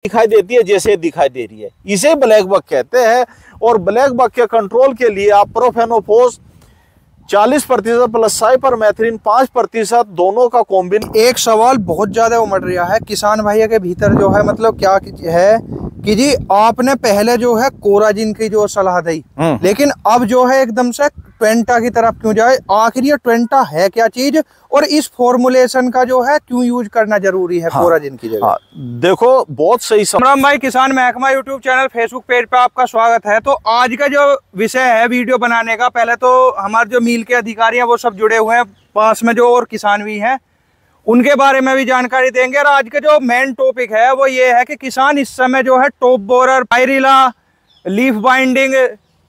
दिखाई देती है जैसे दिखाई दे रही है, इसे ब्लैक बग कहते हैं। और ब्लैक बग के कंट्रोल के लिए आप प्रोफेनोफोस 40% प्लस साइपरमेथ्रिन 5% दोनों का कॉम्बिन। एक सवाल बहुत ज्यादा उमड़ रहा है किसान भैया के भीतर जो है, मतलब क्या है कि जी आपने पहले जो है कोराजिन की जो सलाह दी, लेकिन अब जो है एकदम से ट्वेंटा की तरफ क्यों जाए? आखिर ये ट्वेंटा है क्या चीज, और इस फॉर्मुलेशन का जो है क्यों यूज करना जरूरी है कोराजिन की जगह? देखो बहुत सही राम भाई, किसान महकमा यूट्यूब चैनल फेसबुक पेज पे आपका स्वागत है। तो आज का जो विषय है वीडियो बनाने का, पहले तो हमारे जो मिल के अधिकारी हैं वो सब जुड़े हुए हैं, पास में जो और किसान भी हैं उनके बारे में भी जानकारी देंगे। और आज का जो मेन टॉपिक है वो ये है कि किसान इस समय जो है top borer, pyrilla, leaf binding,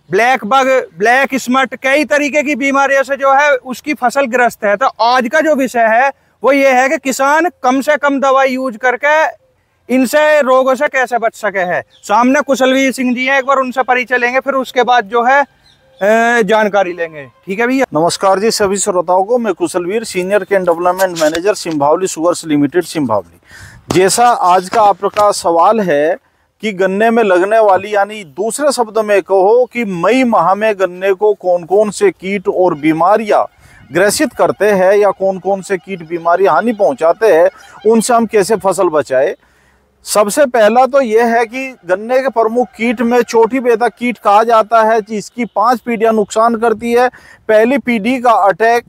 black bug, black smut, कई तरीके की बीमारियों से जो है उसकी फसल ग्रस्त है। तो आज का जो विषय है वो ये है कि किसान कम से कम दवाई यूज करके इनसे रोगों से कैसे बच सके है। सामने कुशलवीर सिंह जी हैं, एक बार उनसे परिचय लेंगे, फिर उसके बाद जो है जानकारी लेंगे। ठीक है भैया? नमस्कार जी सभी श्रोताओं को, मैं Kushalveer, senior cane development manager Simbhaoli sugars limited Simbhaoli. जैसा आज का आपका सवाल है कि गन्ने में लगने वाली, यानी दूसरे शब्दों में कहो कि मई माह में गन्ने को कौन कौन से कीट और बीमारियां ग्रसित करते हैं या कौन कौन से कीट बीमारी हानि पहुंचाते हैं, उनसे हम कैसे फसल बचाए। सबसे पहला तो यह है कि गन्ने के प्रमुख कीट में चौथी बेधा कीट कहा जाता है, जिसकी 5 पीढ़ियां नुकसान करती है। पहली पीढ़ी का अटैक,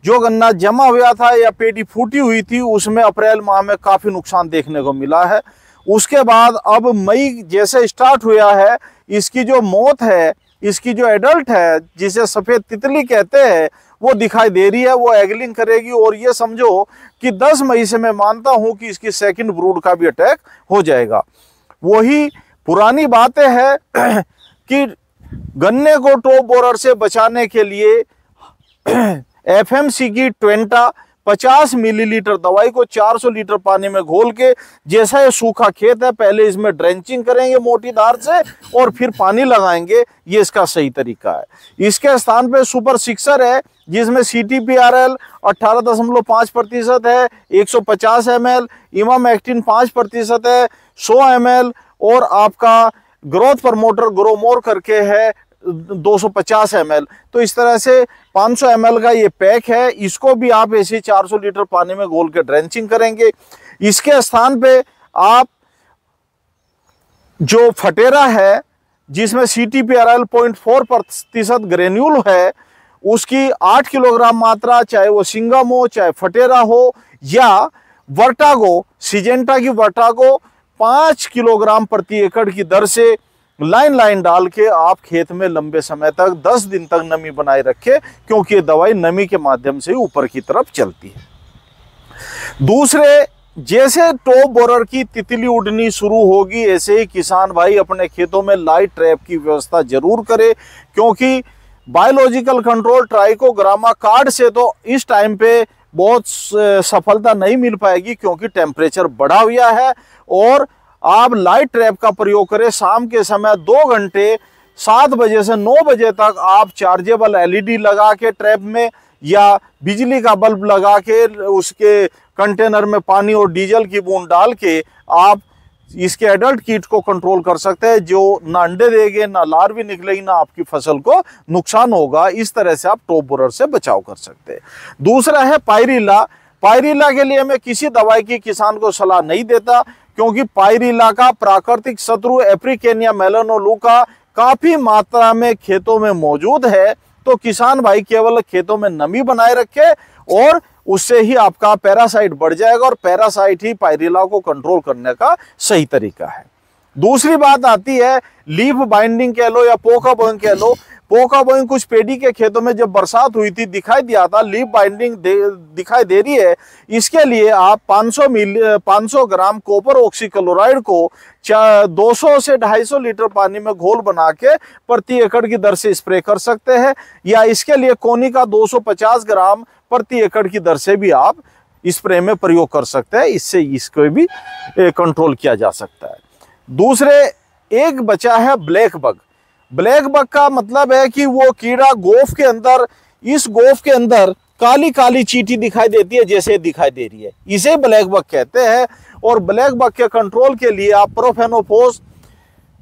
जो गन्ना जमा हुआ था या पेटी फूटी हुई थी, उसमें अप्रैल माह में काफी नुकसान देखने को मिला है। उसके बाद अब मई जैसे स्टार्ट हुआ है, इसकी जो मौत है, इसकी जो एडल्ट है जिसे सफेद तितली कहते हैं, वो दिखाई दे रही है, वो एगलिंग करेगी। और ये समझो कि 10 मई से मैं मानता हूं कि इसकी सेकंड ब्रूड का भी अटैक हो जाएगा। वही पुरानी बातें हैं कि गन्ने को टॉप बोरर से बचाने के लिए एफएमसी की ट्वेंटा 50 मिलीलीटर दवाई को 400 लीटर पानी में घोल के, जैसा ये सूखा खेत है पहले इसमें ड्रेंचिंग करेंगे मोटी धार से और फिर पानी लगाएंगे, ये इसका सही तरीका है। इसके स्थान पे सुपर सिक्सर है जिसमें CTPRL 18.5% है, 150 ml, इमामेक्टिन 5% है, 100 ml, और आपका ग्रोथ प्रमोटर ग्रोमोर करके है 250 ml। तो इस तरह से 500 ml का ये पैक है, इसको भी आप ऐसे 400 लीटर पानी में घोल के ड्रेंचिंग करेंगे। इसके स्थान पे आप जो फटेरा है जिसमें CTPRL 0.4% ग्रेन्यूल है, उसकी 8 किलोग्राम मात्रा, चाहे वो सिंगम हो, चाहे फटेरा हो, या वर्टागो, सिजेंटा की वर्टागो 5 किलोग्राम प्रति एकड़ की दर से लाइन डाल के आप खेत में लंबे समय तक 10 दिन तक नमी बनाए रखें, क्योंकि ये दवाई नमी के माध्यम से ऊपर की तरफ चलती है। दूसरे, जैसे टॉप बोरर की तितली उड़नी शुरू होगी, ऐसे ही किसान भाई अपने खेतों में लाइट ट्रैप की व्यवस्था जरूर करे, क्योंकि बायोलॉजिकल कंट्रोल ट्राइकोग्रामा कार्ड से तो इस टाइम पे बहुत सफलता नहीं मिल पाएगी, क्योंकि टेम्परेचर बढ़ा हुआ है। और आप लाइट ट्रैप का प्रयोग करें शाम के समय 2 घंटे 7 बजे से 9 बजे तक आप चार्जेबल LED लगा के ट्रैप में, या बिजली का बल्ब लगा के उसके कंटेनर में पानी और डीजल की बूंद डाल के आप इसके एडल्ट कीट को कंट्रोल कर सकते हैं, जो ना अंडे देंगे, ना लार्वी निकलेगी, ना आपकी फसल को नुकसान होगा। इस तरह से आप टॉप बोरर से बचाव कर सकते हैं। दूसरा है पायरिला। पायरिला के लिए मैं किसी दवाई की किसान को सलाह नहीं देता, क्योंकि पायरिला का प्राकृतिक शत्रु एफ्रिकेनिया मेलानोलुका काफी मात्रा में खेतों में मौजूद है। तो किसान भाई केवल खेतों में नमी बनाए रखे और उससे ही आपका पैरासाइट बढ़ जाएगा, और पैरासाइट ही पायरिला को कंट्रोल करने का सही तरीका है। दूसरी बात आती है लीफ बाइंडिंग कह लो या पोका बोइंग कह लो। पोका बोइंग कुछ पेडी के खेतों में जब बरसात हुई थी दिखाई दिया था, लीफ बाइंडिंग दिखाई दे रही है। इसके लिए आप 500 ग्राम कॉपर ऑक्सीक्लोराइड को 200 से 250 लीटर पानी में घोल बना के प्रति एकड़ की दर से स्प्रे कर सकते हैं, या इसके लिए कोनिका 250 ग्राम प्रति एकड़ की दर से भी आप स्प्रे में प्रयोग कर सकते हैं। इससे इसको भी कंट्रोल किया जा सकता है। दूसरे, एक बचा है ब्लैक बग। ब्लैक बग का मतलब है कि वो कीड़ा गोफ के अंदर, इस गोफ के अंदर काली काली चींटी दिखाई देती है जैसे दिखाई दे रही है, इसे ब्लैक बग कहते हैं। और ब्लैक बग के कंट्रोल के लिए आप प्रोफेनोफोस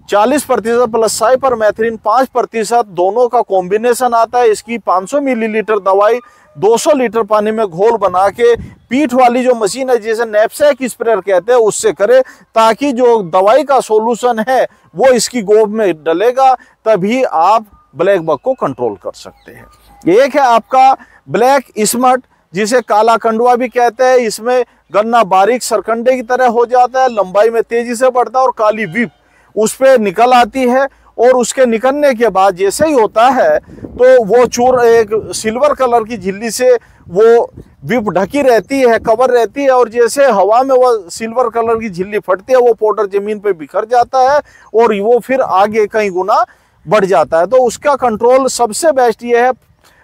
40% प्लस साइपरमेथ्रिन 5% दोनों का कॉम्बिनेशन आता है। इसकी 500 मिलीलीटर दवाई 200 लीटर पानी में घोल बना के पीठ वाली जो मशीन है जिसे नैपसैक स्प्रेयर कहते हैं उससे करें, ताकि जो दवाई का सॉल्यूशन है वो इसकी गोब में डलेगा, तभी आप ब्लैक बग को कंट्रोल कर सकते हैं। एक है आपका ब्लैक स्मट जिसे काला कंडुआ भी कहते हैं। इसमें गन्ना बारीक सरकंडे की तरह हो जाता है, लंबाई में तेजी से बढ़ता है और काली विप उस पे निकल आती है, और उसके निकलने के बाद जैसे ही होता है तो वो चूर एक सिल्वर कलर की झिल्ली से वो विप ढकी रहती है, कवर रहती है, और जैसे हवा में वो सिल्वर कलर की झिल्ली फटती है वो पाउडर जमीन पे बिखर जाता है और वो फिर आगे कई गुना बढ़ जाता है। तो उसका कंट्रोल सबसे बेस्ट ये है,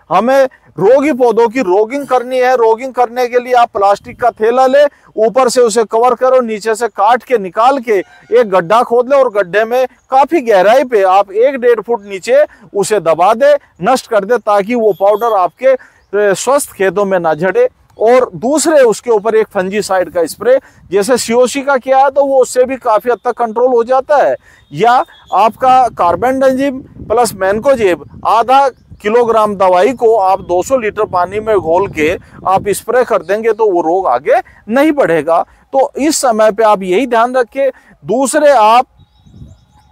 हमें रोगी पौधों की रोगिंग करनी है। रोगिंग करने के लिए आप प्लास्टिक का थैला ले, ऊपर से उसे कवर करो, नीचे से काट के निकाल के एक गड्ढा खोद ले और गड्ढे में काफी गहराई पे आप 1-1.5 फुट नीचे उसे दबा दे, नष्ट कर दे, ताकि वो पाउडर आपके स्वस्थ खेतों में ना झड़े। और दूसरे उसके ऊपर एक फंजीसाइड का स्प्रे, जैसे सीओसी का किया है तो वो उससे भी काफी हद तक कंट्रोल हो जाता है। या आपका कार्बेंडाजिम प्लस मैनकोजेब आधा किलोग्राम दवाई को आप 200 लीटर पानी में घोल के आप स्प्रे कर देंगे तो वो रोग आगे नहीं बढ़ेगा। तो इस समय पे आप यही ध्यान रखें। दूसरे, आप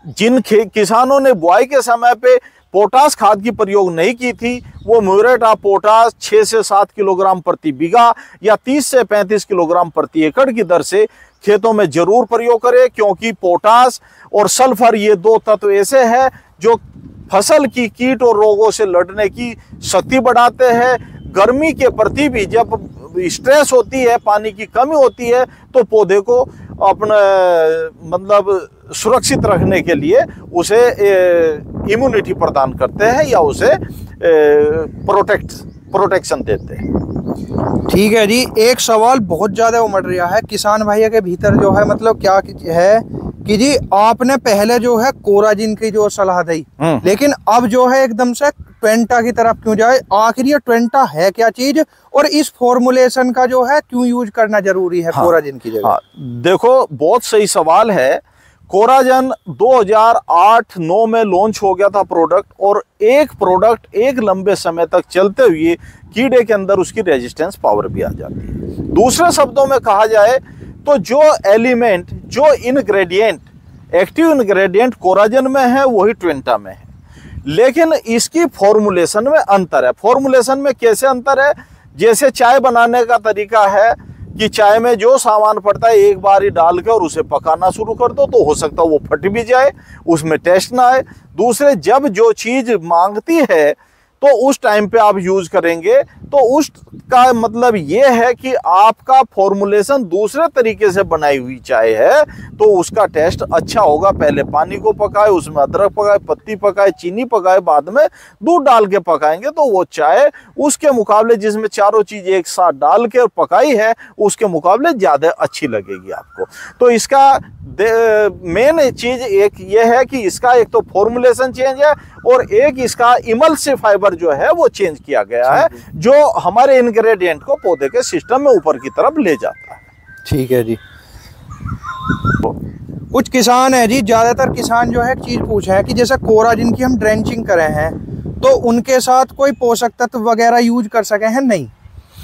जिन किसानों ने बुआई के समय पे पोटास खाद की प्रयोग नहीं की थी, वो म्यूरेट ऑफ पोटास 6 से 7 किलोग्राम प्रति बीघा या 30 से 35 किलोग्राम प्रति एकड़ की दर से खेतों में जरूर प्रयोग करें, क्योंकि पोटास और सल्फर ये दो तत्व ऐसे हैं जो फसल की कीट और रोगों से लड़ने की शक्ति बढ़ाते हैं। गर्मी के प्रति भी जब स्ट्रेस होती है, पानी की कमी होती है, तो पौधे को अपने मतलब सुरक्षित रखने के लिए उसे इम्यूनिटी प्रदान करते हैं या उसे प्रोटेक्शन देते हैं। ठीक है जी, एक सवाल बहुत ज्यादा उमड़ रहा है किसान भाइयों के भीतर, जो है मतलब क्या है कि जी आपने पहले जो है कोराजिन की जो सलाह दी, लेकिन अब जो है एकदम से ट्वेंटा की तरफ क्यों जाए? आखिर ये ट्वेंटा है क्या चीज, और इस फॉर्मुलेशन का जो है क्यों यूज करना जरूरी है कोराजिन की जगह? देखो, बहुत सही सवाल है। कोराजन 2008-9 में लॉन्च हो गया था प्रोडक्ट, और एक प्रोडक्ट एक लंबे समय तक चलते हुए कीड़े के अंदर उसकी रेजिस्टेंस पावर भी आ जाती है। दूसरे शब्दों में कहा जाए तो जो एलिमेंट, जो इनग्रेडिएंट, एक्टिव इनग्रेडिएंट कोराजन में है वही ट्वेंटा में है, लेकिन इसकी फॉर्मुलेशन में अंतर है। फॉर्मुलेशन में कैसे अंतर है? जैसे चाय बनाने का तरीका है कि चाय में जो सामान पड़ता है एक बार ही डाल के और उसे पकाना शुरू कर दो, तो हो सकता है वो फट भी जाए, उसमें टेस्ट ना आए। दूसरे, जब जो चीज मांगती है तो उस टाइम पे आप यूज करेंगे, तो उसका मतलब ये है कि आपका फॉर्मुलेशन दूसरे तरीके से बनाई हुई चाय है तो उसका टेस्ट अच्छा होगा। पहले पानी को पकाए, उसमें अदरक पकाए, पत्ती पकाए, चीनी पकाए, बाद में दूध डाल के पकाएंगे तो वो चाय उसके मुकाबले जिसमें चारों चीज एक साथ डाल के पकाई है उसके मुकाबले ज्यादा अच्छी लगेगी आपको। तो इसका मेन चीज एक ये है कि इसका एक तो फॉर्मुलेशन चेंज है और एक इसका इमल्सिव फाइबर जो है वो चेंज किया गया है, जो हमारे इंग्रेडिएंट को पौधे के सिस्टम में ऊपर की तरफ ले जाता है। ठीक है जी। कुछ किसान है जी, ज्यादातर किसान जो है एक चीज पूछे हैं कि जैसे कोराजिन की हम ड्रेंचिंग करे हैं तो उनके साथ कोई पोषक तत्व वगैरह यूज कर सके हैं? नहीं,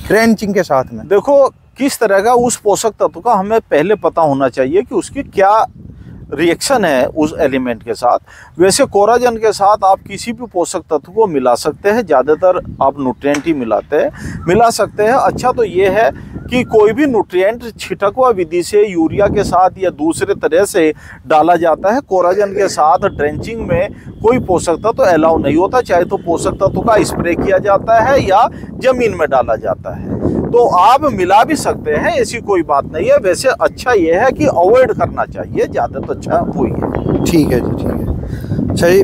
ड्रेंचिंग के साथ में देखो किस तरह का उस पोषक तत्व का हमें पहले पता होना चाहिए कि उसकी क्या रिएक्शन है उस एलिमेंट के साथ। वैसे कोराजन के साथ आप किसी भी पोषक तत्व को मिला सकते हैं, ज़्यादातर आप न्यूट्रिएंट ही मिला सकते हैं। अच्छा तो ये है कि कोई भी न्यूट्रिएंट छिटकवा विधि से यूरिया के साथ या दूसरे तरह से डाला जाता है। कोराजन के साथ ड्रेंचिंग में कोई पोषक तत्व अलाउ नहीं होता, चाहे तो पोषक तत्व का स्प्रे किया जाता है या जमीन में डाला जाता है। तो आप मिला भी सकते हैं, ऐसी कोई बात नहीं है। वैसे अच्छा ये है कि अवॉइड करना चाहिए, ज़्यादा तो अच्छा हुई है। ठीक है जी, ठीक है। सही।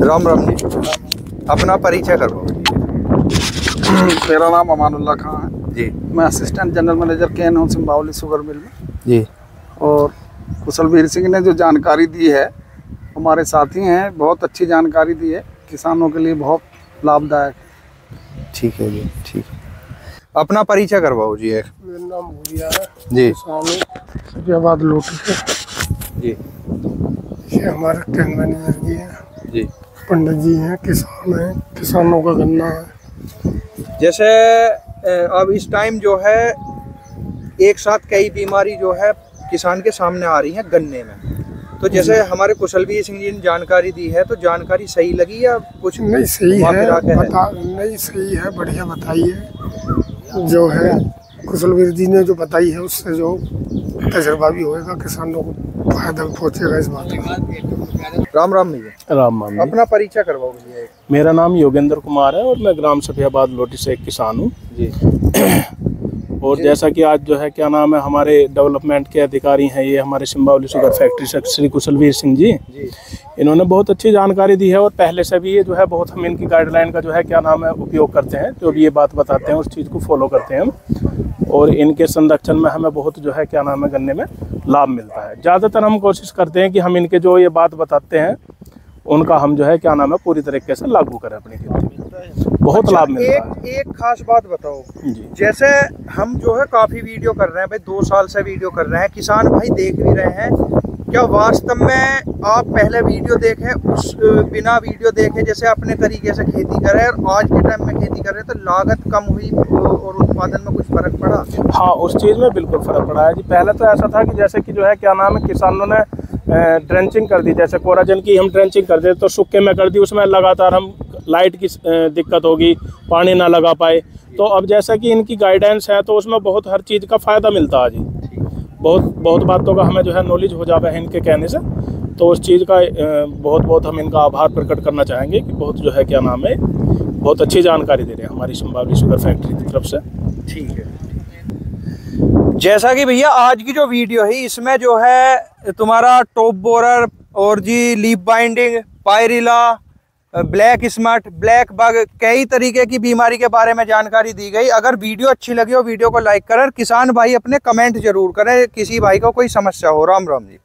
राम राम जी, अपना परिचय करो। मेरा नाम अमानुल्लाह खान है जी। मैं असिस्टेंट जनरल मैनेजर केन हूँ सिंबावली शुगर मिल में जी। और कुशलवीर सिंह ने जो जानकारी दी है, हमारे साथी हैं, बहुत अच्छी जानकारी दी है, किसानों के लिए बहुत लाभदायक। ठीक है जी, ठीक है। अपना परिचय करवाओ जी। एक मेरा नाम भूरिया है जी। सफियाबाद लोटी से जी। ये हमारे टैंक मैनेजर जी हैं जी। पंडित जी हैं, किसान हैं, किसानों का गन्ना है। जैसे अब इस टाइम जो है एक साथ कई बीमारी जो है किसान के सामने आ रही है गन्ने में, तो जैसे हमारे कुशलवीर सिंह जी ने जानकारी दी है, तो जानकारी सही लगी या कुछ नहीं सही है, है? नहीं सही है, बढ़िया बताई है जो है कुशलवीर जी ने जो बताई है, उससे जो तजर्बा भी होएगा, किसानों को फायदा पहुँचेगा इस बात का। राम राम भैया। राम राम। अपना परिचय करवाओ भैया। मेरा नाम योगेंद्र कुमार है और मैं ग्राम सफियाबाद लोटी से एक किसान हूँ जी। और जैसा कि आज जो है क्या नाम है हमारे डेवलपमेंट के अधिकारी हैं, ये हमारे सिम्बावली शुगर फैक्ट्री से श्री कुशलवीर सिंह जी, इन्होंने बहुत अच्छी जानकारी दी है और पहले से भी ये जो है बहुत हम इनकी गाइडलाइन का जो है क्या नाम है उपयोग करते हैं, जो भी ये बात बताते हैं उस चीज़ को फॉलो करते हैं हम, और इनके संरक्षण में हमें बहुत जो है क्या नाम है गन्ने में लाभ मिलता है। ज़्यादातर हम कोशिश करते हैं कि हम इनके जो ये बात बताते हैं उनका हम जो है क्या नाम है पूरी तरीके से लागू करें अपनी खेती में, बहुत लाभ मिलता है। एक खास बात बताओ जी। जैसे हम जो है काफी वीडियो कर रहे हैं भाई, 2 साल से वीडियो कर रहे हैं, किसान भाई देख भी रहे हैं, क्या वास्तव में आप पहले वीडियो देखें उस बिना वीडियो देखे जैसे अपने तरीके से खेती करें और आज के टाइम में खेती करें तो लागत कम हुई और उत्पादन में कुछ फर्क पड़ा? हाँ, उस चीज़ में बिल्कुल फ़र्क पड़ा है जी। पहले तो ऐसा था कि जैसे कि जो है क्या नाम है किसानों ने ड्रेंचिंग कर दी, जैसे कोराजन की हम ड्रेंचिंग कर दे तो सूखे में कर दी, उसमें लगातार हम लाइट की दिक्कत होगी, पानी ना लगा पाए। तो अब जैसा कि इनकी गाइडेंस है तो उसमें बहुत हर चीज़ का फ़ायदा मिलता है जी। बहुत बातों का हमें जो है नॉलेज हो जाता है इनके कहने से, तो उस चीज़ का बहुत हम इनका आभार प्रकट करना चाहेंगे कि बहुत जो है क्या नाम है बहुत अच्छी जानकारी दे रहे हैं हमारी सिम्बावली शुगर फैक्ट्री की तरफ से। ठीक है। जैसा कि भैया आज की जो वीडियो है इसमें जो है तुम्हारा टॉप बोरर और जी leaf binding, pyrilla, black smut, black bug, कई तरीके की बीमारी के बारे में जानकारी दी गई। अगर वीडियो अच्छी लगी हो वीडियो को लाइक करें, किसान भाई अपने कमेंट जरूर करें, किसी भाई को कोई समस्या हो। राम राम जी।